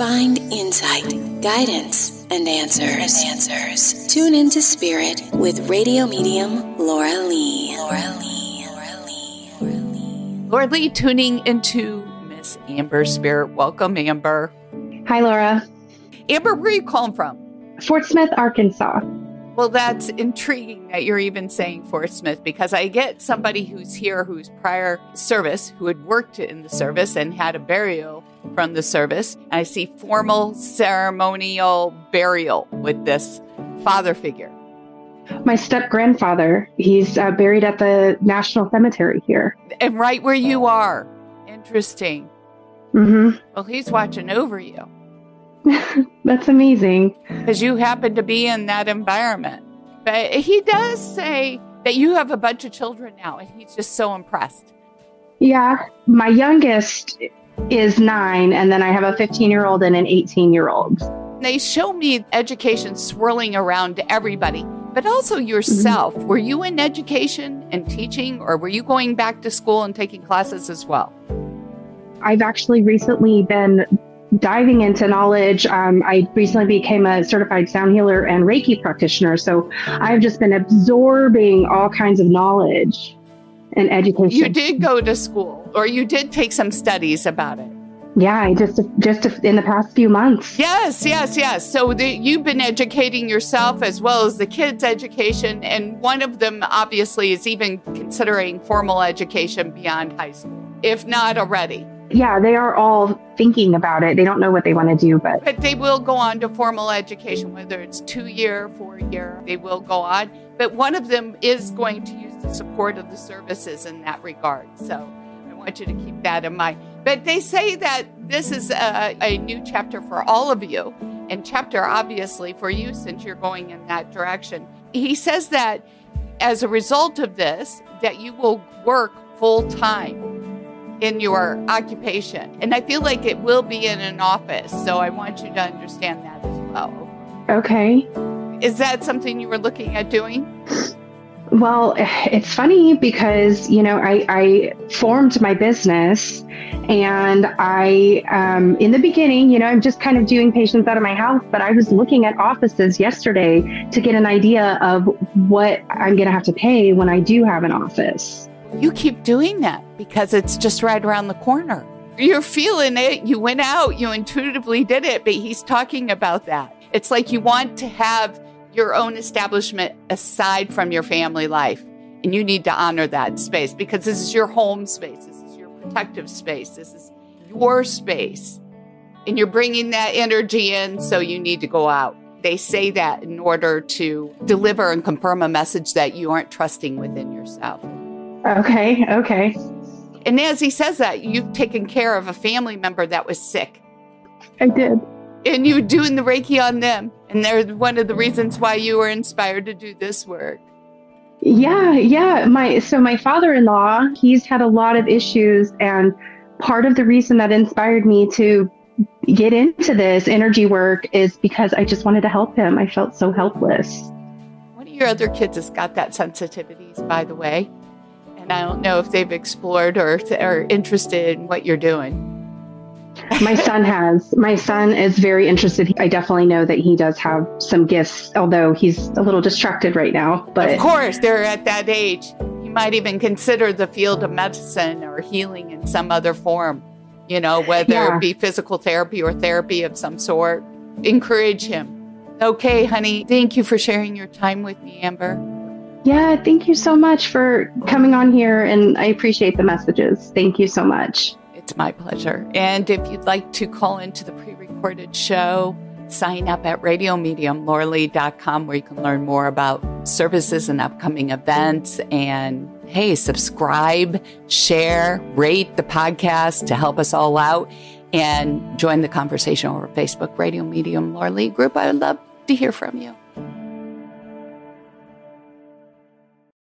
Find insight, guidance, and answers. Tune into Spirit with radio medium Laura Lee. Laura Lee tuning into Miss Amber Spirit. Welcome, Amber. Hi, Laura. Amber, where are you calling from? Fort Smith, Arkansas. Well, that's intriguing that you're even saying Fort Smith, because I get somebody who's here who's prior service, who had worked in the service and had a burial from the service. And I see formal ceremonial burial with this father figure. My step-grandfather, he's buried at the National Cemetery here. And right where you are. Interesting. Mm-hmm. Well, he's watching over you. That's amazing. Because you happen to be in that environment. But he does say that you have a bunch of children now, and he's just so impressed. Yeah, my youngest is 9, and then I have a 15-year-old and an 18-year-old. They show me education swirling around everybody, but also yourself. Mm-hmm. Were you in education and teaching, or were you going back to school and taking classes as well? I've actually recently been diving into knowledge. I recently became a certified sound healer and Reiki practitioner. So I've just been absorbing all kinds of knowledge and education. You did go to school, or you did take some studies about it. Yeah, I just in the past few months. Yes. So you've been educating yourself as well as the kids' education. And one of them obviously is even considering formal education beyond high school, if not already. Yeah, they are all thinking about it. They don't know what they want to do, but they will go on to formal education, whether it's 2-year, 4-year, they will go on. But one of them is going to use the support of the services in that regard. So I want you to keep that in mind. But they say that this is a new chapter for all of you, and chapter obviously for you since you're going in that direction. He says that as a result of this, that you will work full time in your occupation. And I feel like it will be in an office. So I want you to understand that as well. Okay. Is that something you were looking at doing? Well, it's funny because, I formed my business, and I, in the beginning, I'm just kind of doing patients out of my house, but I was looking at offices yesterday to get an idea of what I'm going to have to pay when I do have an office. You keep doing that because it's just right around the corner. You're feeling it. You went out, you intuitively did it, but he's talking about that. It's like you want to have your own establishment aside from your family life. And you need to honor that space because this is your home space. This is your protective space. This is your space. And you're bringing that energy in, so you need to go out. They say that in order to deliver and confirm a message that you aren't trusting within yourself. Okay. And as he says that, you've taken care of a family member that was sick. I did. And you were doing the Reiki on them. And they're one of the reasons why you were inspired to do this work. Yeah. My father-in-law, he's had a lot of issues. And part of the reason that inspired me to get into this energy work is because I just wanted to help him. I felt so helpless. One of your other kids has got that sensitivities, by the way. And I don't know if they've explored or are interested in what you're doing. My son has. My son is very interested. I definitely know that he does have some gifts, although he's a little distracted right now. But of course, they're at that age. He might even consider the field of medicine or healing in some other form, whether it be physical therapy or therapy of some sort. Encourage him. Okay, honey. Thank you for sharing your time with me, Amber. Yeah, thank you so much for coming on here, and I appreciate the messages. Thank you so much. It's my pleasure. And if you'd like to call into the pre-recorded show, sign up at radiomediumlauralee.com, where you can learn more about services and upcoming events. And hey, subscribe, share, rate the podcast to help us all out, and join the conversation over Facebook, Radio Medium Laura Lee group. I would love to hear from you.